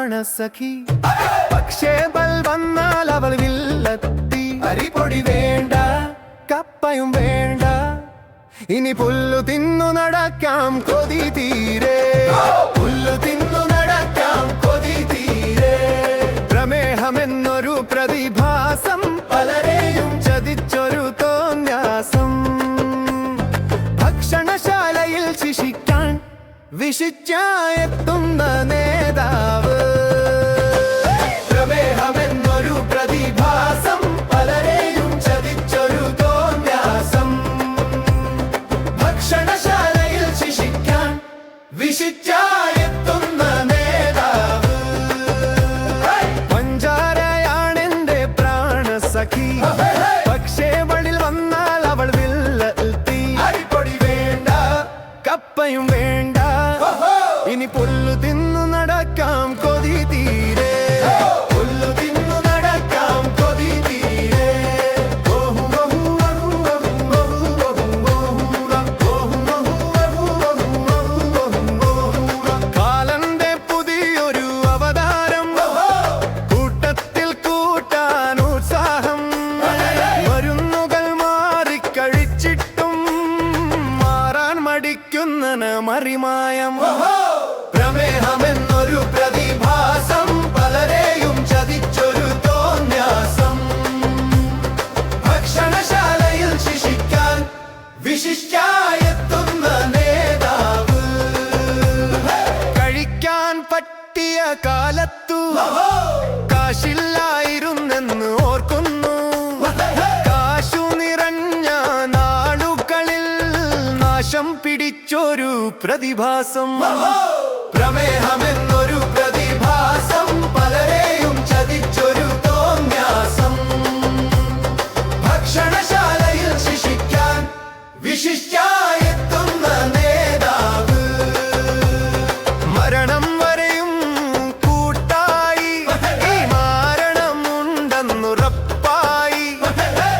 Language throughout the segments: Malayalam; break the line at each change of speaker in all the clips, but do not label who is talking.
പ്രാണസഖി. പക്ഷേ ബൽ വന്നാൽ അവൾ വില്ലെത്തി. അരിപ്പൊടി വേണ്ട, കപ്പയും വേണ്ട, ഇനി പുല്ലു തിന്നു നടക്കാം കൊതി തീരെ. പുല്ലു തിന്നു നടക്കാം കൊതി തീരെ. പ്രമേഹമെന്നൊരു പ്രതിഭാസം, പലരെയും ചതിച്ചൊരു തോന്യാസം. ഭക്ഷണശാലയിൽ ശിക്ഷിക്കാൻ വിശിച്ചായെത്തുന്ന നേതാവ്. പ്രമേഹമെന്നൊരു പ്രതിഭാസം, പലരെയും ചതിച്ചൊരു തോന്യാസം. ഭക്ഷണശാലയിൽ ശിക്ഷിക്കാൻ വിശിച്ചായെത്തുന്ന നേതാവ്. പഞ്ചാരയാണെന്റെ പ്രാണസഖി. പക്ഷേ വഴിൽ വന്നാൽ അവൾ വില്ലെത്തി. അരിപ്പൊടി വേണ്ട, കപ്പയും വേണ്ട, ഇനി പുല്ലു തിന്നു നടക്കാം കൊതി തീരെ. പുല്ലു തിന്നു നടക്കാം കൊതി തീരെ. കാലന്റെ പുതിയൊരു അവതാരം, കൂട്ടത്തിൽ കൂട്ടാൻ ഉത്സാഹം. മരുന്നുകൾ മാറിക്കഴിച്ചിട്ടും മാറാൻ മടിക്കുന്ന മറിമായം. പ്രമേഹമെന്നൊരു പ്രതിഭാസം, പലരെയും ചതിച്ചൊരു തോന്യാസം. ഭക്ഷണശാലയിൽ ശിക്ഷിക്കാൻ വിശിഷ്ടായെത്തുന്ന നേതാവ്. കഴിക്കാൻ പറ്റിയ കാലത്തു കാശില്ലായിരുന്നെന്ന് ഓർക്കുന്നു. കാശു നിറഞ്ഞ നാളുകളിൽ നാശം പിടിച്ചൊരു പ്രതിഭാസം. പ്രമേഹമെന്നൊരു പ്രതിഭാസം, പലരെയും ചതിച്ചൊരു തോന്യാസം. ഭക്ഷണശാലയിൽ ശിക്ഷിക്കാൻ വിശിഷ്ടായെത്തുന്ന നേതാവ്. മരണം വരെയും കൂട്ടായി, ഈ മാരണമുണ്ടെന്നുറപ്പായി.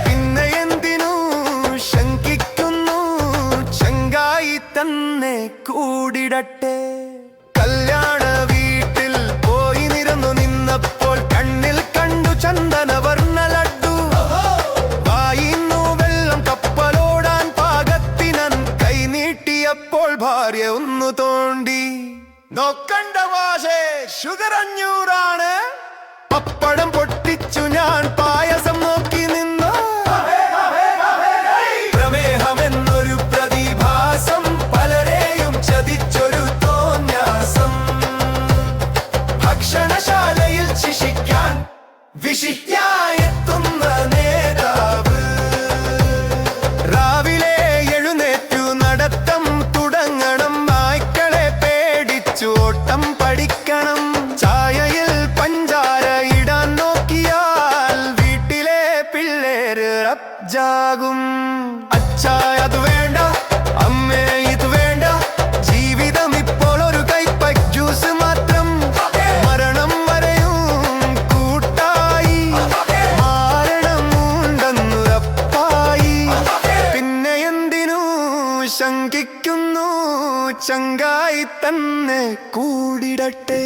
പിന്നെ എന്തിനു ശങ്കിക്കുന്നു, ചങ്കായി തന്നെ കൂടിടട്ടെ. കല്യാണ വീട്ടിൽ പോയി നിന്നപ്പോൾ കണ്ണിൽ കണ്ടു ചന്ദനവർണ്ണ ലഡ്ഡു. വായിന്നു വെള്ളം കപ്പലോടാൻ പാകത്തിനൻ കൈ നീട്ടിയപ്പോൾ ഭാര്യ ഒന്നു തോണ്ടി. നോക്കണ്ട മാഷേ, ഷുഗർ 500. പപ്പടം പൊട്ടിച്ചു ഞാൻ പായസം നോക്കി നിന്നു. പ്രമേഹമെന്നൊരു പ്രതിഭാസം, പലരെയും ചതിച്ചൊരു തോന്യാസം. ഭക്ഷണശാലയിൽ ശിക്ഷിക്കാൻ വിശിഷ്ടായെത്തുന്ന നേതാവ്. രാവിലെ എഴുന്നേറ്റു നടത്തം തുടങ്ങണം. നായ്ക്കളെ പേടിച്ചു ഓട്ടം പഠിക്കണം. ചായയിൽ പഞ്ചാര ഇടാൻ നോക്കിയാൽ വീട്ടിലെ പിള്ളേര് അബ്ജാകും. അച്ഛാ അത് വേണ്ട, അമ്മേ ഇത് വേണ്ട, ജീവിതം ഇപ്പോൾ ഒരു കൈപ്പക് ജ്യൂസ് മാത്രം. മരണം വരെയും കൂട്ടായി, മാരണമുണ്ടെന്നുറപ്പായി. പിന്നെ എന്തിനു ശങ്കിക്കുന്നു, ചങ്കായി തന്നെ കൂടിടട്ടെ.